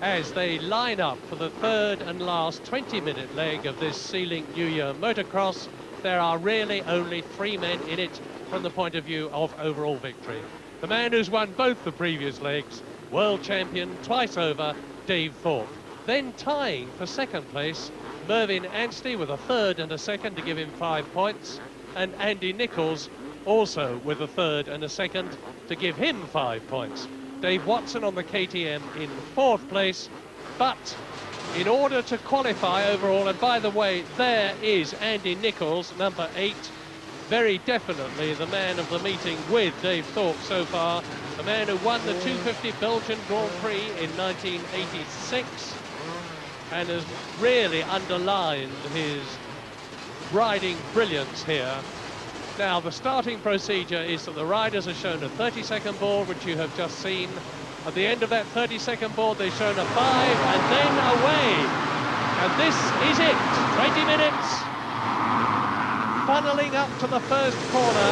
as they line up for the third and last 20-minute leg of this Sea-Link New Year Motocross. There are really only 3 men in it from the point of view of overall victory. The man who's won both the previous legs, world champion twice over, Dave Thorpe. Then tying for second place, Mervyn Anstey with a third and a second to give him 5 points, and Andy Nichols also with a third and a second to give him 5 points. Dave Watson on the KTM in 4th place, but in order to qualify overall, and by the way, there is Andy Nichols, number 8, very definitely the man of the meeting with Dave Thorpe so far, the man who won the 250 Belgian Grand Prix in 1986 and has really underlined his riding brilliance here. Now, the starting procedure is that the riders are shown a 30-second board, which you have just seen. At the end of that 30-second board, they're shown a 5, and then away. And this is it. 20 minutes, funneling up to the first corner.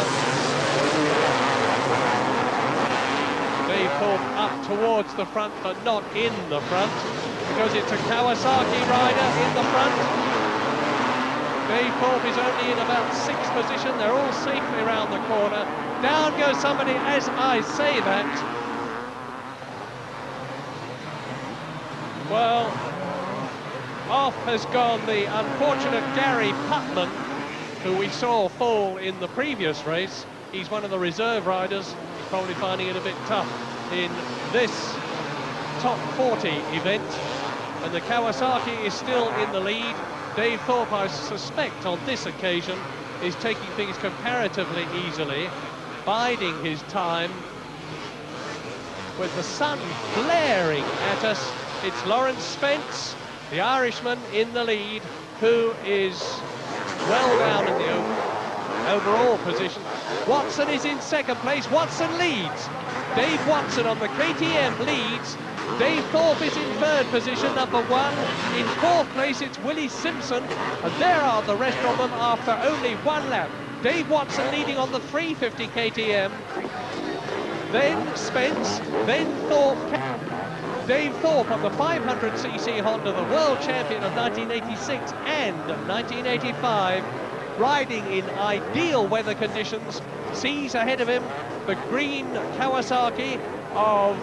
Dave Thorpe up towards the front, but not in the front, because it's a Kawasaki rider in the front. Dave Thorpe is only in about 6th position. They're all safely around the corner. Down goes somebody as I say that. Well, off has gone the unfortunate Gary Putman, who we saw fall in the previous race. He's one of the reserve riders. He's probably finding it a bit tough in this top 40 event. And the Kawasaki is still in the lead. Dave Thorpe, I suspect, on this occasion, is taking things comparatively easily, biding his time. With the sun blaring at us, it's Lawrence Spence, the Irishman, in the lead, who is well down in the overall position. Watson is in second place. Watson leads. Dave Watson on the KTM leads. Dave Thorpe is in third position, number 1. In 4th place, it's Willie Simpson, and there are the rest of them after only 1 lap. Dave Watson leading on the 350 KTM, then Spence, then Thorpe. Dave Thorpe on the 500cc Honda, the world champion of 1986 and 1985, riding in ideal weather conditions, sees ahead of him the green Kawasaki of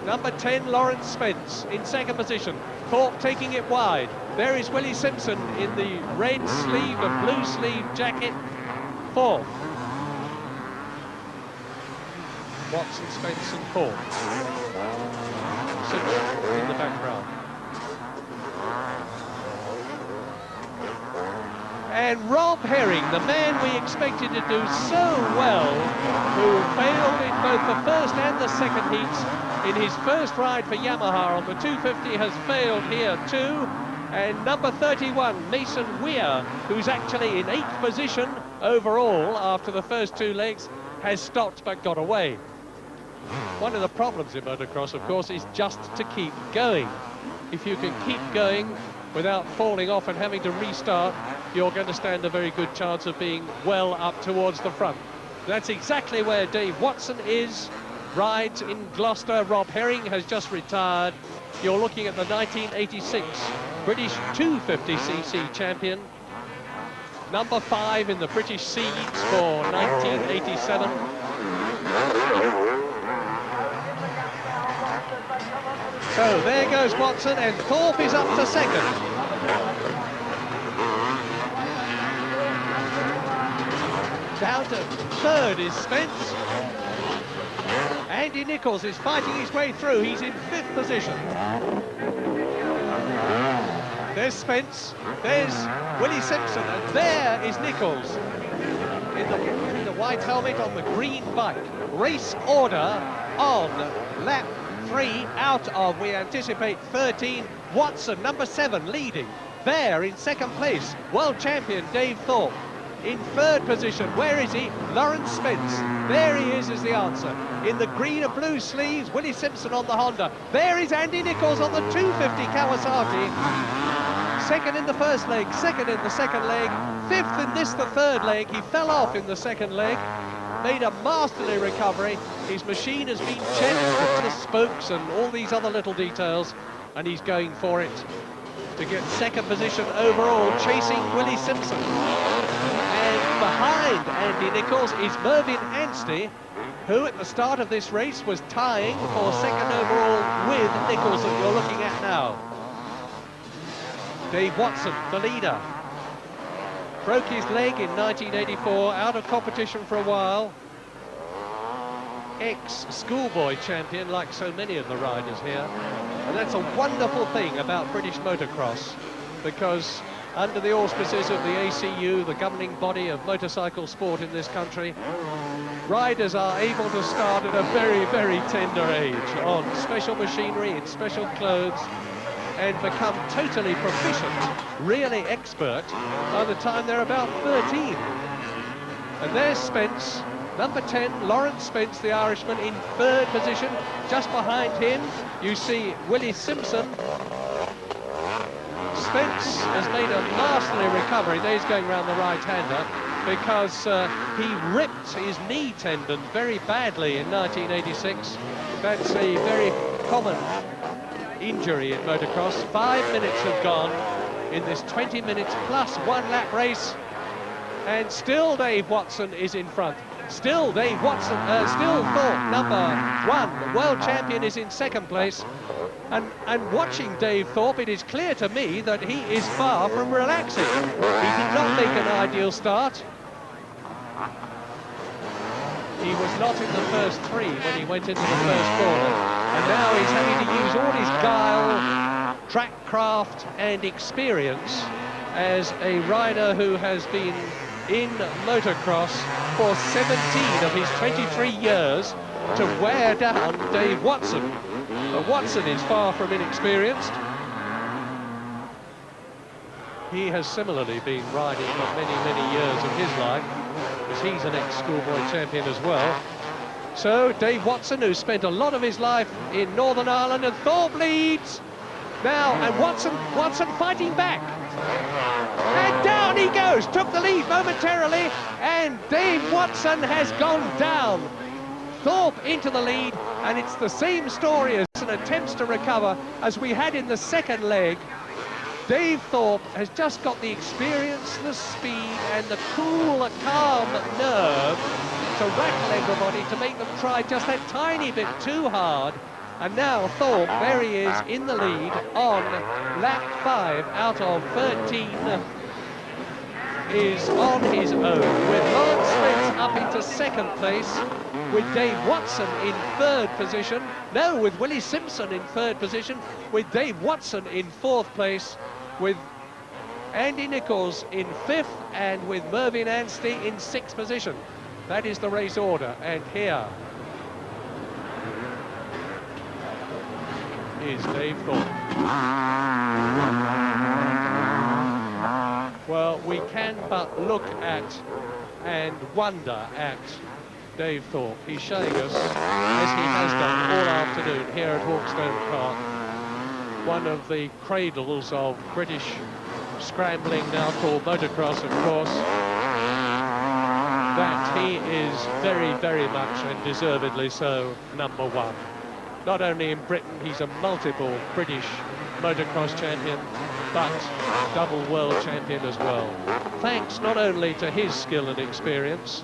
number 10, Lawrence Spence, in second position. Thorpe taking it wide. There is Willie Simpson in the red sleeve and blue sleeve jacket, 4th. Watson, Spence and Thorpe. Simpson in the background. And Rob Herring, the man we expected to do so well, who failed in both the first and the second heats, in his first ride for Yamaha on the 250 has failed here too. And number 31, Mason Weir, who's actually in 8th position overall after the first 2 legs, has stopped but got away. One of the problems in motocross, of course, is just to keep going. If you can keep going without falling off and having to restart, you're going to stand a very good chance of being well up towards the front. That's exactly where Dave Watson is. Rides in Gloucester. Rob Herring has just retired. You're looking at the 1986 British 250cc champion. Number 5 in the British Seeds for 1987. So there goes Watson, and Thorpe is up to second. Down to third is Spence. Andy Nichols is fighting his way through. He's in 5th position. There's Spence. There's Willie Simpson. And there is Nichols in the white helmet on the green bike. Race order on lap 3 out of, we anticipate, 13. Watson, number 7, leading. There in second place, world champion Dave Thorpe. In 3rd position, where is he? Lawrence Spence. There he is the answer. In the green and blue sleeves, Willie Simpson on the Honda. There is Andy Nichols on the 250 Kawasaki. 2nd in the first leg, 2nd in the second leg, 5th in this, the 3rd leg. He fell off in the 2nd leg, made a masterly recovery. His machine has been checked, the spokes and all these other little details. and he's going for it to get second position overall, chasing Willie Simpson. And behind Andy Nichols is Mervyn Anstey, who at the start of this race was tying for second overall with Nichols that you're looking at now. Dave Watson, the leader, broke his leg in 1984, out of competition for a while. Ex-schoolboy champion, like so many of the riders here. And that's a wonderful thing about British motocross, because under the auspices of the ACU, the governing body of motorcycle sport in this country, riders are able to start at a very, very tender age on special machinery, in special clothes, and become totally proficient, really expert, by the time they're about 13. And there's Spence, number 10, Lawrence Spence, the Irishman, in third position. Just behind him, you see Willie Simpson. Spence has made a masterly recovery. There he's going around the right-hander, because he ripped his knee tendon very badly in 1986. That's a very common injury in motocross. 5 minutes have gone in this 20 minutes plus 1 lap race, and still Dave Watson is in front. Still Dave Watson, still Thorpe, number 1, world champion, is in second place. And watching Dave Thorpe, it is clear to me that he is far from relaxing. He did not make an ideal start. He was not in the first 3 when he went into the first corner, and now he's having to use all his guile, track craft and experience as a rider who has been in motocross for 17 of his 23 years to wear down Dave Watson. But Watson is far from inexperienced. He has similarly been riding for many, many years of his life, because he's an ex-schoolboy champion as well. So Dave Watson, who spent a lot of his life in Northern Ireland, and Thorpe leads now, and Watson fighting back. And down he goes, took the lead momentarily, and Dave Watson has gone down. Thorpe into the lead, and it's the same story as an attempts to recover as we had in the second leg. Dave Thorpe has just got the experience, the speed, and the cool, calm nerve to rattle everybody, to make them try just that tiny bit too hard. And now Thorpe, there he is in the lead on lap 5 out of 13, is on his own, with Lawrence Spence up into second place, with Dave Watson in third position. No, with Willie Simpson in third position, with Dave Watson in fourth place, with Andy Nichols in fifth, and with Mervyn Anstey in sixth position. That is the race order, and here is Dave Thorpe. Well, we can but look at and wonder at Dave Thorpe. He's showing us, as he has done all afternoon here at Hawkstone Park, one of the cradles of British scrambling, now called motocross, of course, that he is very, very much, and deservedly so, number 1. Not only in Britain, he's a multiple British motocross champion, but double world champion as well. Thanks not only to his skill and experience,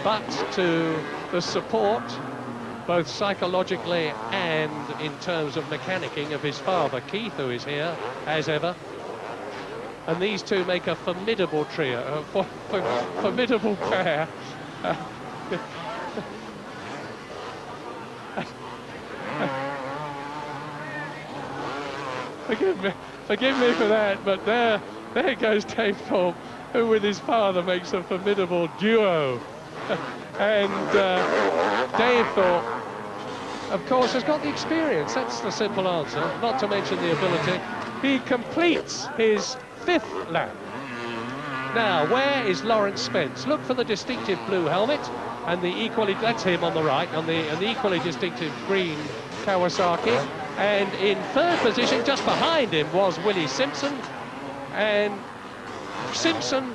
but to the support, both psychologically and in terms of mechanicking, of his father, Keith, who is here, as ever. And these two make a formidable trio, a formidable pair. Forgive me for that, but there goes Dave Thorpe, who with his father makes a formidable duo. And Dave Thorpe, of course, has got the experience. That's the simple answer, not to mention the ability. He completes his 5th lap. Now, where is Lawrence Spence? Look for the distinctive blue helmet and the equally, that's him on the right, and the equally distinctive green Kawasaki. And in third position, just behind him, was Willie Simpson. And Simpson,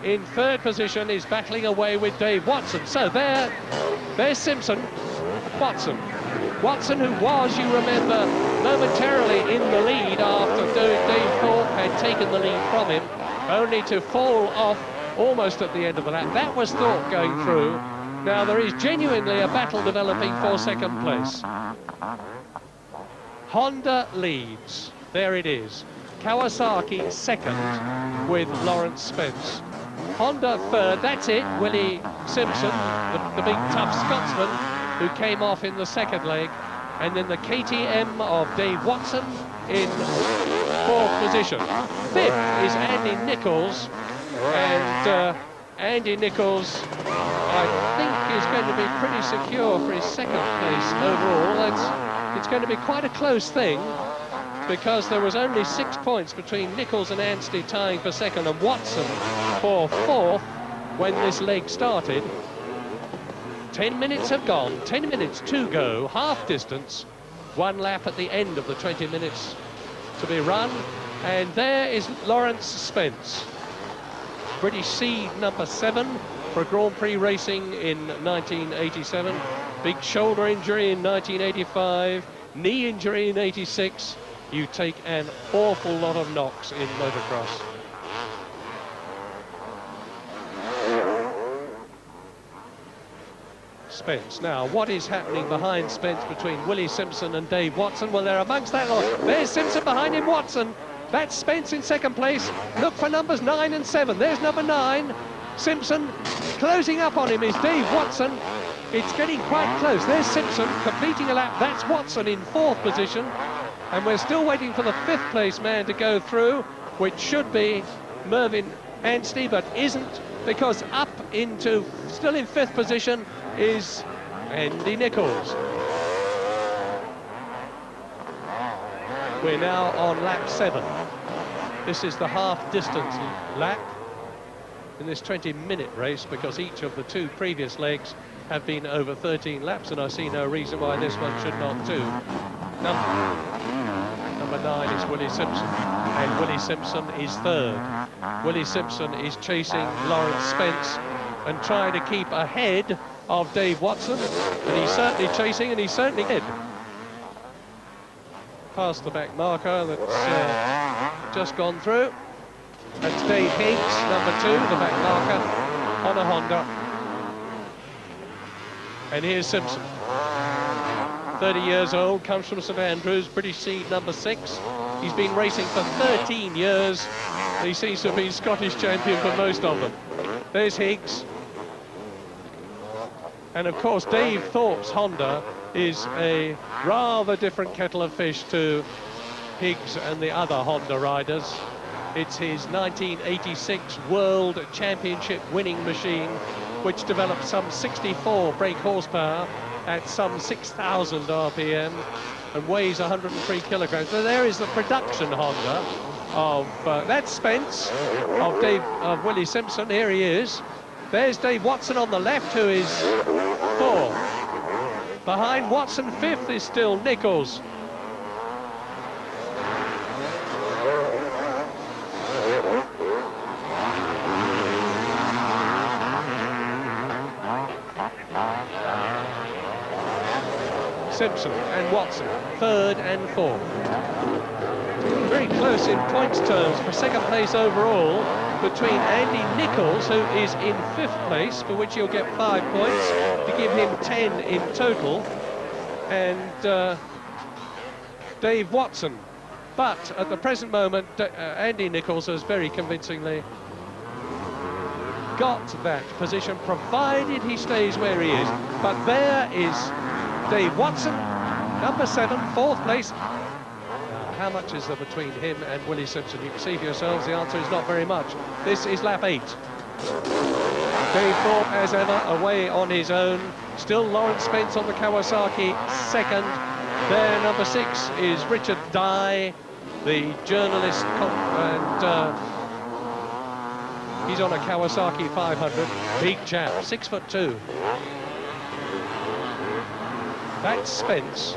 in third position, is battling away with Dave Watson. So there's Simpson, Watson. Watson, who was, you remember, momentarily in the lead after Dave Thorpe had taken the lead from him, only to fall off almost at the end of the lap. That was Thorpe going through. Now there is genuinely a battle developing for second place. Honda leads. There it is. Kawasaki second with Lawrence Spence. Honda third, that's it. Willie Simpson, the big tough Scotsman, who came off in the second leg. And then the KTM of Dave Watson in fourth position. Fifth is Andy Nichols. And Andy Nichols, I think, is going to be pretty secure for his second place overall. It's going to be quite a close thing, because there was only 6 points between Nichols and Anstey tying for second and Watson for fourth when this leg started. 10 minutes have gone, 10 minutes to go, half distance, 1 lap at the end of the 20 minutes to be run. And there is Lawrence Spence, British seed number 7 for Grand Prix racing in 1987, big shoulder injury in 1985, knee injury in 86. You take an awful lot of knocks in motocross. Spence. Now, what is happening behind Spence between Willie Simpson and Dave Watson? Well, they're amongst that lot. There's Simpson behind him, Watson. That's Spence in second place. Look for numbers 9 and 7. There's number 9. Simpson. Closing up on him is Dave Watson. It's getting quite close. There's Simpson completing a lap. That's Watson in fourth position. And we're still waiting for the fifth place man to go through, which should be Mervyn Anstey, but isn't, because up into, still in fifth position, is Andy Nichols. We're now on lap 7. This is the half-distance lap in this 20-minute race, because each of the 2 previous legs have been over 13 laps, and I see no reason why this one should not too. Number 9 is Willie Simpson, and Willie Simpson is third. Willie Simpson is chasing Lawrence Spence and trying to keep ahead of Dave Watson, and he's certainly chasing, and he's certainly ahead. Past the back marker that's just gone through. That's Dave Higgs, number 2, the back marker on a Honda. And here's Simpson. 30 years old, comes from St Andrews, British seed number 6. He's been racing for 13 years. He seems to have been Scottish champion for most of them. There's Higgs. And of course, Dave Thorpe's Honda is a rather different kettle of fish to Higgs and the other Honda riders. It's his 1986 World Championship winning machine, which developed some 64 brake horsepower at some 6,000 RPM and weighs 103 kilograms. So there is the production Honda of that's Spence of Willie Simpson. Here he is. There's Dave Watson on the left, who is 4th. Behind Watson, 5th is still Nichols. Simpson and Watson, 3rd and 4th. Very close in points terms for second place overall between Andy Nichols, who is in 5th place, for which he'll get 5 points to give him 10 in total, and Dave Watson. But at the present moment, Andy Nichols has very convincingly got that position, provided he stays where he is. But there is Dave Watson, number 7, 4th place. How much is there between him and Willie Simpson? You can see for yourselves, the answer is not very much. This is lap 8. Dave Thorpe, as ever, away on his own. Still Lawrence Spence on the Kawasaki, 2nd. There, number 6 is Richard Dye, the journalist, and he's on a Kawasaki 500. Big chap, 6'2". That's Spence.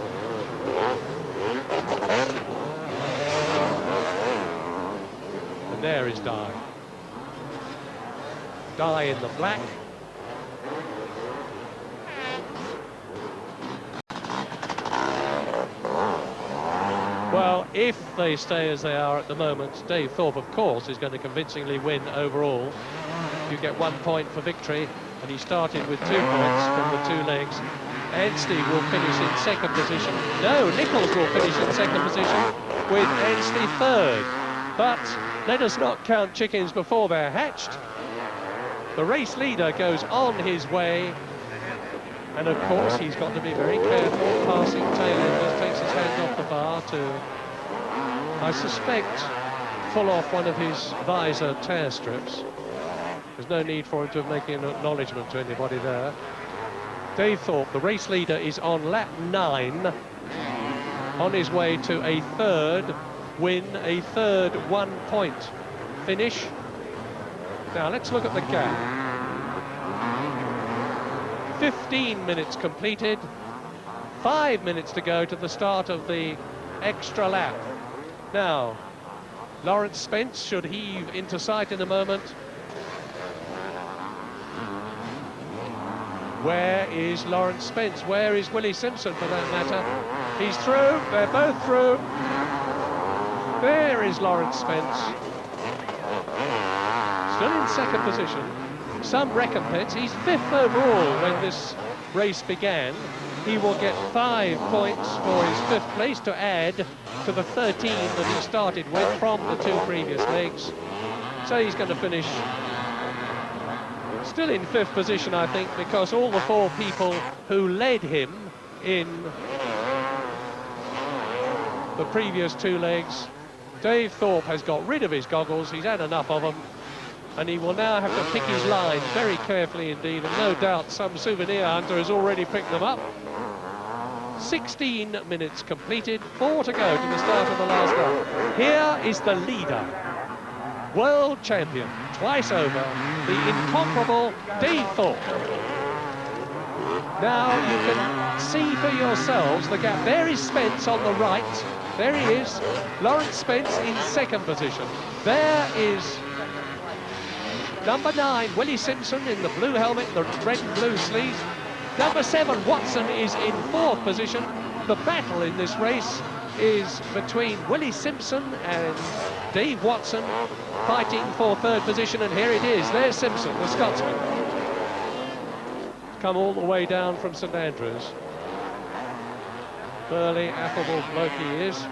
And there is Dye. Dye in the black. If they stay as they are at the moment, Dave Thorpe, of course, is going to convincingly win overall. You get 1 point for victory, and he started with 2 points from the 2 legs. Anstey will finish in second position. No, Nichols will finish in second position with Anstey third. But let us not count chickens before they're hatched. The race leader goes on his way, and of course he's got to be very careful passing tail enders, takes his hand off the bar to, I suspect, pull off one of his visor tear strips. There's no need for him to make an acknowledgement to anybody there. Dave Thorpe, the race leader, is on lap 9, on his way to a third win, a third 1 point finish. Now let's look at the gap. 15 minutes completed, 5 minutes to go to the start of the extra lap. Now, Lawrence Spence should heave into sight in a moment. Where is Lawrence Spence? Where is Willie Simpson, for that matter? He's through, they're both through. There is Lawrence Spence. Still in second position. Some recompense. He's 5th overall when this race began. He will get 5 points for his 5th place to add to the 13 that he started with from the 2 previous legs. So he's going to finish still in 5th position, I think, because all the 4 people who led him in the previous 2 legs, Dave Thorpe has got rid of his goggles, he's had enough of them, and he will now have to pick his line very carefully indeed, and no doubt some souvenir hunter has already picked them up. 16 minutes completed, 4 to go to the start of the last lap. Here is the leader, world champion, twice over, the incomparable Dave Thorpe. Now you can see for yourselves the gap. There is Spence on the right. There he is. Lawrence Spence in second position. There is number 9, Willie Simpson in the blue helmet, the red and blue sleeves. Number 7, Watson is in 4th position. The battle in this race is between Willie Simpson and Dave Watson, fighting for 3rd position, and here it is. There's Simpson, the Scotsman. Come all the way down from St Andrews. Burly, affable bloke he is.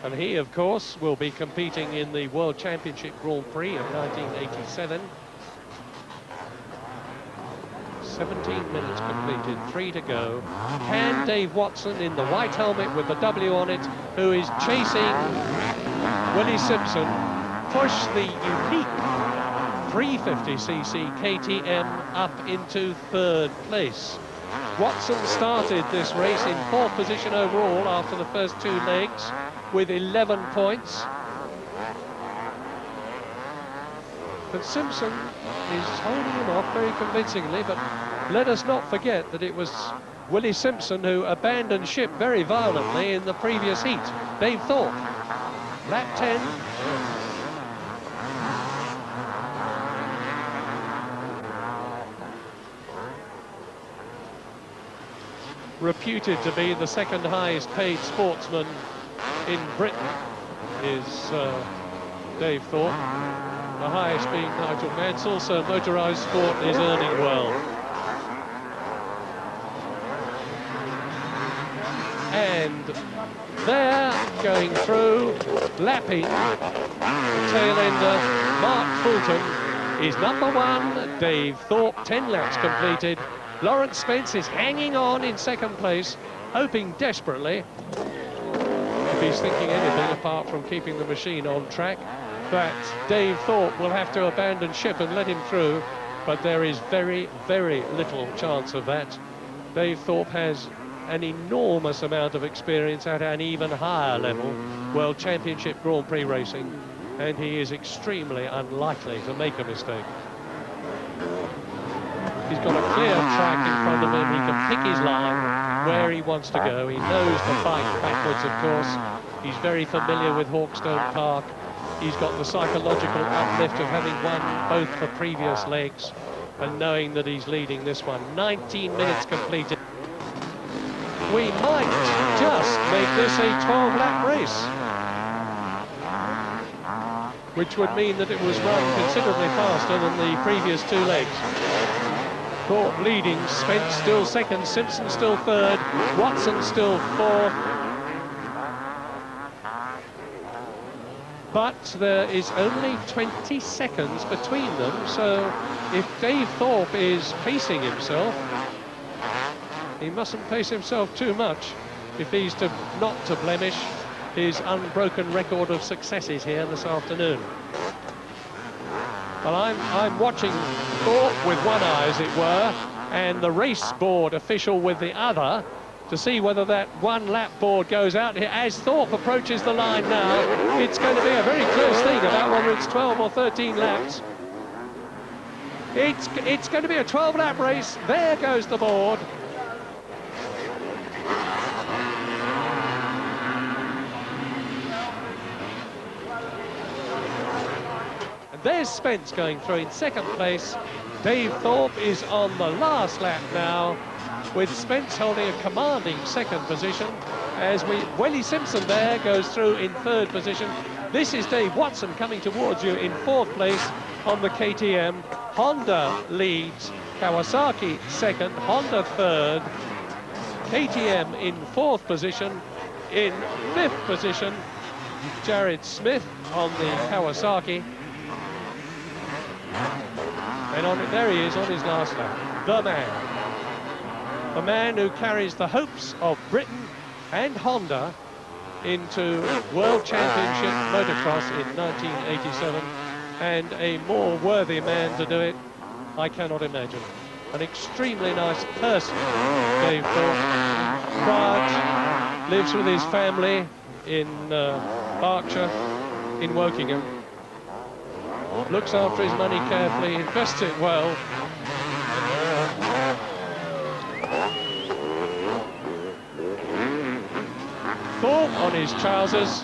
And he, of course, will be competing in the World Championship Grand Prix of 1987. 17 minutes completed, 3 to go. Can Dave Watson in the white helmet with the W on it, who is chasing Willie Simpson, push the unique 350cc KTM up into 3rd place? Watson started this race in 4th position overall after the first 2 legs with 11 points. But Simpson is holding him off very convincingly, but let us not forget that it was Willie Simpson who abandoned ship very violently in the previous heat. Dave Thorpe, lap 10. Reputed to be the 2nd highest paid sportsman in Britain is Dave Thorpe. The highest being Nigel Mansell, so motorised sport is earning well. And there, going through, lapping, the tail ender, Mark Fulton, is number 1, Dave Thorpe, 10 laps completed. Lawrence Spence is hanging on in 2nd place, hoping desperately, if he's thinking anything apart from keeping the machine on track, that Dave Thorpe will have to abandon ship and let him through, but there is very, very little chance of that. Dave Thorpe has an enormous amount of experience at an even higher level, World Championship Grand Prix racing, and he is extremely unlikely to make a mistake. He's got a clear track in front of him, he can pick his line where he wants to go, he knows the fight backwards, of course. He's very familiar with Hawkstone Park. He's got the psychological uplift of having won both the previous legs and knowing that he's leading this one. 19 minutes completed. We might just make this a 12-lap race, which would mean that it was run considerably faster than the previous two legs. Thorpe leading, Spence still second, Simpson still third, Watson still fourth. But there is only 20 seconds between them, so if Dave Thorpe is pacing himself, he mustn't pace himself too much if he's not to blemish his unbroken record of successes here this afternoon. Well, I'm watching Thorpe with one eye, as it were, and the race board official with the other, to see whether that one lap board goes out. As Thorpe approaches the line now, it's going to be a very close thing about whether it's 12 or 13 laps. It's going to be a 12-lap race. There goes the board. And there's Spence going through in second place. Dave Thorpe is on the last lap now, with Spence holding a commanding second position, as Willie Simpson there goes through in third position. This is Dave Watson coming towards you in fourth place on the KTM. Honda leads, Kawasaki second, Honda third, KTM in fourth position. In fifth position, Jared Smith on the Kawasaki. And there he is on his last lap, the man who carries the hopes of Britain and Honda into World Championship Motocross in 1987, and a more worthy man to do it, I cannot imagine. An extremely nice person, Dave Thorpe. Quiet, lives with his family in Berkshire, in Wokingham. Looks after his money carefully, invests it well. Thorpe on his trousers,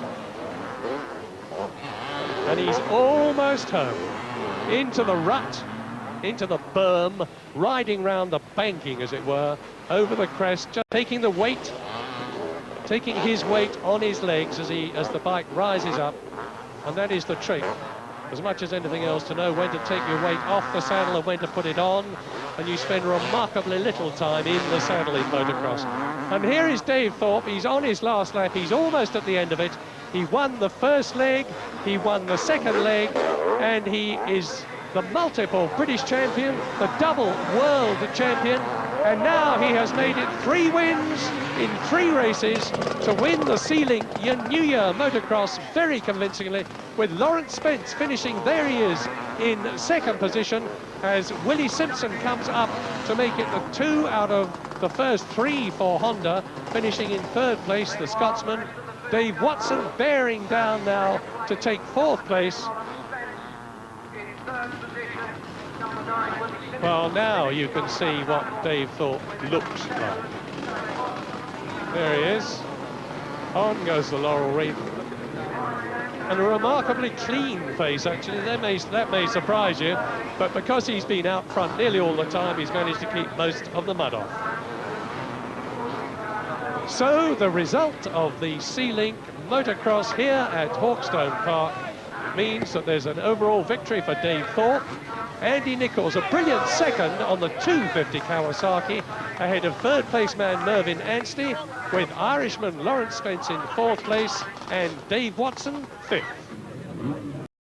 and he's almost home. Into the rut, into the berm, riding round the banking, as it were, over the crest, just taking the weight, taking his weight on his legs as the bike rises up, and that is the trick, as much as anything else, to know when to take your weight off the saddle and when to put it on, and you spend remarkably little time in the saddle in motocross. And here is Dave Thorpe. He's on his last lap, he's almost at the end of it. He won the first leg, he won the second leg, and he is the multiple British champion, the double world champion, and now he has made it 3 wins in 3 races to win the Sea-Link New Year Motocross very convincingly, with Lawrence Spence finishing, there he is, in second position, as Willie Simpson comes up to make it the 2 out of the first 3 for Honda, finishing in third place, the Scotsman. Dave Watson bearing down now to take fourth place. Well, now you can see what Dave Thorpe looks like. There he is. On goes the laurel wreath. And a remarkably clean face, actually. That may surprise you, but because he's been out front nearly all the time, he's managed to keep most of the mud off. So the result of the Sea-Link Motocross here at Hawkstone Park means that there's an overall victory for Dave Thorpe. Andy Nichols, a brilliant second on the 250 Kawasaki, ahead of third place man Mervyn Anstey, with Irishman Lawrence Spence in fourth place and Dave Watson fifth.